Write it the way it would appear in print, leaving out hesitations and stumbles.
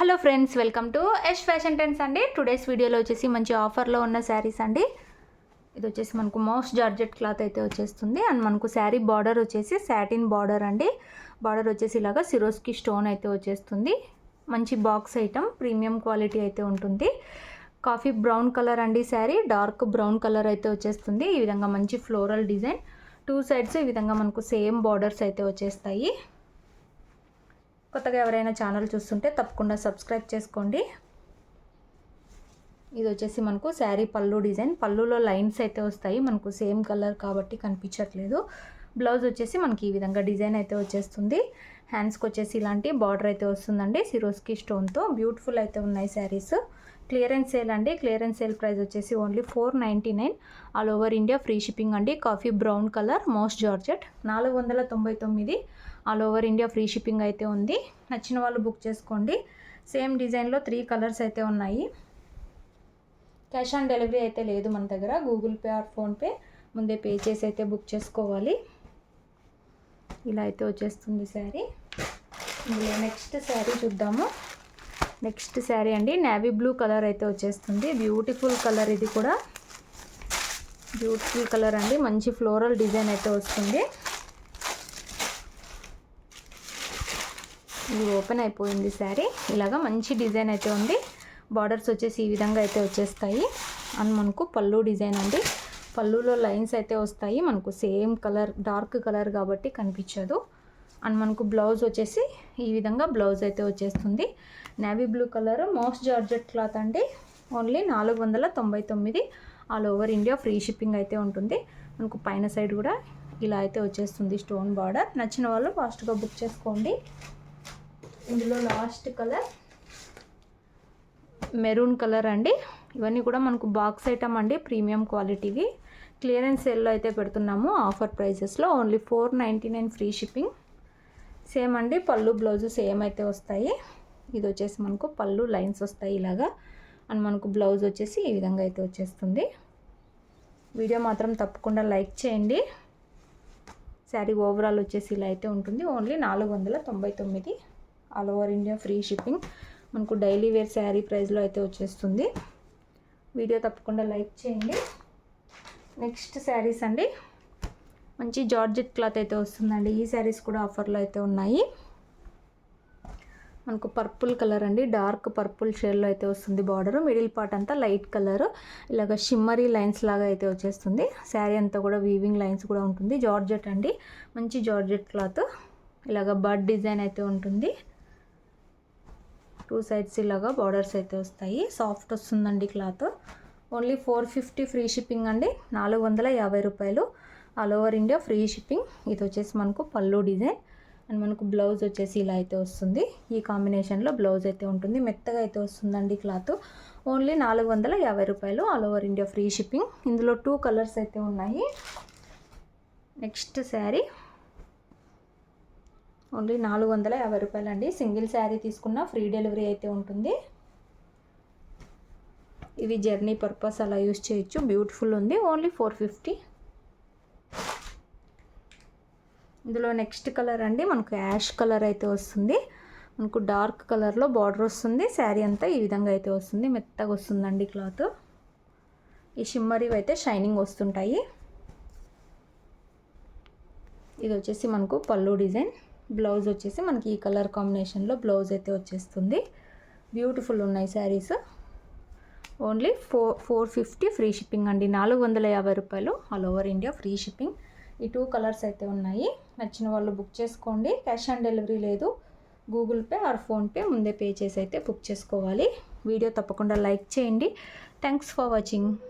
Hello friends, welcome to Yash fashion trends అండి. Today's వీడియోలో వచ్చేసి మంచి ఆఫర్లో ఉన్న శారీస్ అండి. ఇది వచ్చేసి మనకు మోస్ట్ జార్జెట్ క్లాత్ అయితే వచ్చేస్తుంది. అండ్ మనకు శారీ బార్డర్ వచ్చేసి సాటిన్ బార్డర్ అండి. బార్డర్ వచ్చేసి ఇలాగా సిరోస్కి స్టోన్ అయితే వచ్చేస్తుంది. మంచి బాక్స్ ఐటమ్, ప్రీమియం క్వాలిటీ అయితే ఉంటుంది. కాఫీ బ్రౌన్ కలర్ అండి శారీ, డార్క్ బ్రౌన్ కలర్ అయితే వచ్చేస్తుంది. ఈ విధంగా మంచి ఫ్లోరల్ డిజైన్, టూ సైడ్స్ ఈ విధంగా మనకు సేమ్ బార్డర్స్ అయితే వచ్చేస్తాయి. కొత్తగా ఎవరైనా ఛానల్ చూస్తుంటే తప్పకుండా సబ్స్క్రైబ్ చేసుకోండి. ఇది వచ్చేసి మనకు శారీ పళ్ళు డిజైన్, పళ్ళులో లైన్స్ అయితే వస్తాయి. మనకు సేమ్ కలర్ కాబట్టి కనిపించట్లేదు. బ్లౌజ్ వచ్చేసి మనకి ఈ విధంగా డిజైన్ అయితే వచ్చేస్తుంది. హ్యాండ్స్కి వచ్చేసి ఇలాంటి బార్డర్ అయితే వస్తుందండి సిరోస్కి స్టోన్తో. బ్యూటిఫుల్ అయితే ఉన్నాయి శారీస్. క్లియరెన్స్ సేల్ అండి. క్లియరెన్స్ సేల్ ప్రైస్ వచ్చేసి only 499. All over India free shipping అండి. Coffee brown colour moss georgette 499. All over India free shipping అయితే ఉంది. నచ్చిన వాళ్ళు బుక్ చేసుకోండి. సేమ్ డిజైన్లో 3 కలర్స్ అయితే ఉన్నాయి. క్యాష్ ఆన్ డెలివరీ అయితే లేదు మన దగ్గర. గూగుల్ పే ఆర్ ఫోన్పే ముందే పే చేసి అయితే బుక్ చేసుకోవాలి. ఇలా అయితే వచ్చేస్తుంది శారీ. ఇందులో నెక్స్ట్ శారీ చూద్దాము. నెక్స్ట్ శారీ అండి, నేవీ బ్లూ కలర్ అయితే వచ్చేస్తుంది. బ్యూటిఫుల్ కలర్, ఇది కూడా బ్యూటిఫుల్ కలర్ అండి. మంచి ఫ్లోరల్ డిజైన్ అయితే వస్తుంది. ఇది ఓపెన్ అయిపోయింది శారీ. ఇలాగా మంచి డిజైన్ అయితే ఉంది. బార్డర్స్ వచ్చేసి ఈ విధంగా అయితే వచ్చేస్తాయి. అండ్ మనకు పళ్ళు డిజైన్ అండి. పళ్ళులో లైన్స్ అయితే వస్తాయి. మనకు సేమ్ కలర్, డార్క్ కలర్ కాబట్టి కనిపించదు. అండ్ మనకు బ్లౌజ్ వచ్చేసి ఈ విధంగా బ్లౌజ్ అయితే వచ్చేస్తుంది. Navy blue colour moss georgette cloth అండి. Only 499. All over India free shipping అయితే ఉంటుంది. మనకు పైన సైడ్ కూడా ఇలా అయితే వచ్చేస్తుంది స్టోన్ బార్డర్. నచ్చిన వాళ్ళు ఫాస్ట్గా బుక్ చేసుకోండి. ఇందులో లాస్ట్ కలర్ మెరూన్ కలర్ అండి. ఇవన్నీ కూడా మనకు బాక్స్ ఐటమ్ అండి, ప్రీమియం క్వాలిటీవి. క్లియరెన్స్ సేల్లో అయితే పెడుతున్నాము ఆఫర్ ప్రైజెస్లో. Only 499 free shipping. సేమ్ అండి, పళ్ళు బ్లౌజు సేమ్ అయితే వస్తాయి. ఇది వచ్చేసి మనకు పళ్ళు లైన్స్ వస్తాయి ఇలాగా. అండ్ మనకు బ్లౌజ్ వచ్చేసి ఈ విధంగా అయితే వచ్చేస్తుంది. వీడియో మాత్రం తప్పకుండా లైక్ చేయండి. శారీ ఓవరాల్ వచ్చేసి ఇలా అయితే ఉంటుంది. Only 499. All over India free shipping. మనకు డైలీ వేర్ శారీ ప్రైస్లో అయితే వచ్చేస్తుంది. వీడియో తప్పకుండా లైక్ చేయండి. నెక్స్ట్ శారీస్ అండి, మంచి జార్జెట్ క్లాత్ అయితే వస్తుందండి. ఈ శారీస్ కూడా ఆఫర్లో అయితే ఉన్నాయి. మనకు పర్పుల్ కలర్ అండి, డార్క్ పర్పుల్ షేడ్లో అయితే వస్తుంది. బార్డర్ మిడిల్ పార్ట్ అంతా లైట్ కలర్, ఇలాగ షిమ్మరీ లైన్స్ లాగా అయితే వచ్చేస్తుంది. శారీ అంతా కూడా వీవింగ్ లైన్స్ కూడా ఉంటుంది. జార్జెట్ అండి, మంచి జార్జెట్ క్లాత్. ఇలాగ బర్డ్ డిజైన్ అయితే ఉంటుంది. 2 సైడ్స్ ఇలాగా బార్డర్స్ అయితే వస్తాయి. సాఫ్ట్ వస్తుందండి క్లాత్. ఓన్లీ 450 ఫ్రీ షిప్పింగ్ అండి. 450 రూపాయలు. All over India free shipping. ఇది వచ్చేసి మనకు పళ్ళు డిజైన్. అండ్ మనకు బ్లౌజ్ వచ్చేసి ఇలా అయితే వస్తుంది. ఈ కాంబినేషన్లో బ్లౌజ్ అయితే ఉంటుంది. మెత్తగా అయితే వస్తుందండి క్లాత్. ఓన్లీ 450 రూపాయలు. All over India free shipping. ఇందులో 2 కలర్స్ అయితే ఉన్నాయి. నెక్స్ట్ శారీ ఓన్లీ 450 రూపాయలు అండి. సింగిల్ శారీ తీసుకున్న ఫ్రీ డెలివరీ అయితే ఉంటుంది. ఇవి జర్నీ పర్పస్ అలా యూస్ చేయొచ్చు. బ్యూటిఫుల్ ఉంది. ఓన్లీ 450. ఇందులో నెక్స్ట్ కలర్ అండి, మనకు యాష్ కలర్ అయితే వస్తుంది. మనకు డార్క్ కలర్లో బార్డర్ వస్తుంది. శారీ అంతా ఈ విధంగా అయితే వస్తుంది. మెత్తగా వస్తుందండి క్లాత్. ఈ షిమ్మరీ అయితే షైనింగ్ వస్తుంటాయి. ఇది వచ్చేసి మనకు పళ్ళు డిజైన్. బ్లౌజ్ వచ్చేసి మనకి ఈ కలర్ కాంబినేషన్లో బ్లౌజ్ అయితే వచ్చేస్తుంది. బ్యూటిఫుల్ ఉన్నాయి శారీస్. ఓన్లీ 450 ఫ్రీ షిప్పింగ్ అండి. 450 రూపాయలు. All over India free shipping. ఈ 2 కలర్స్ అయితే ఉన్నాయి. నచ్చిన వాళ్ళు బుక్ చేసుకోండి. క్యాష్ ఆన్ డెలివరీ లేదు. గూగుల్ పే ఆర్ ఫోన్పే ముందే పే చేసి అయితే బుక్ చేసుకోవాలి. వీడియో తప్పకుండా లైక్ చేయండి. Thanks for watching.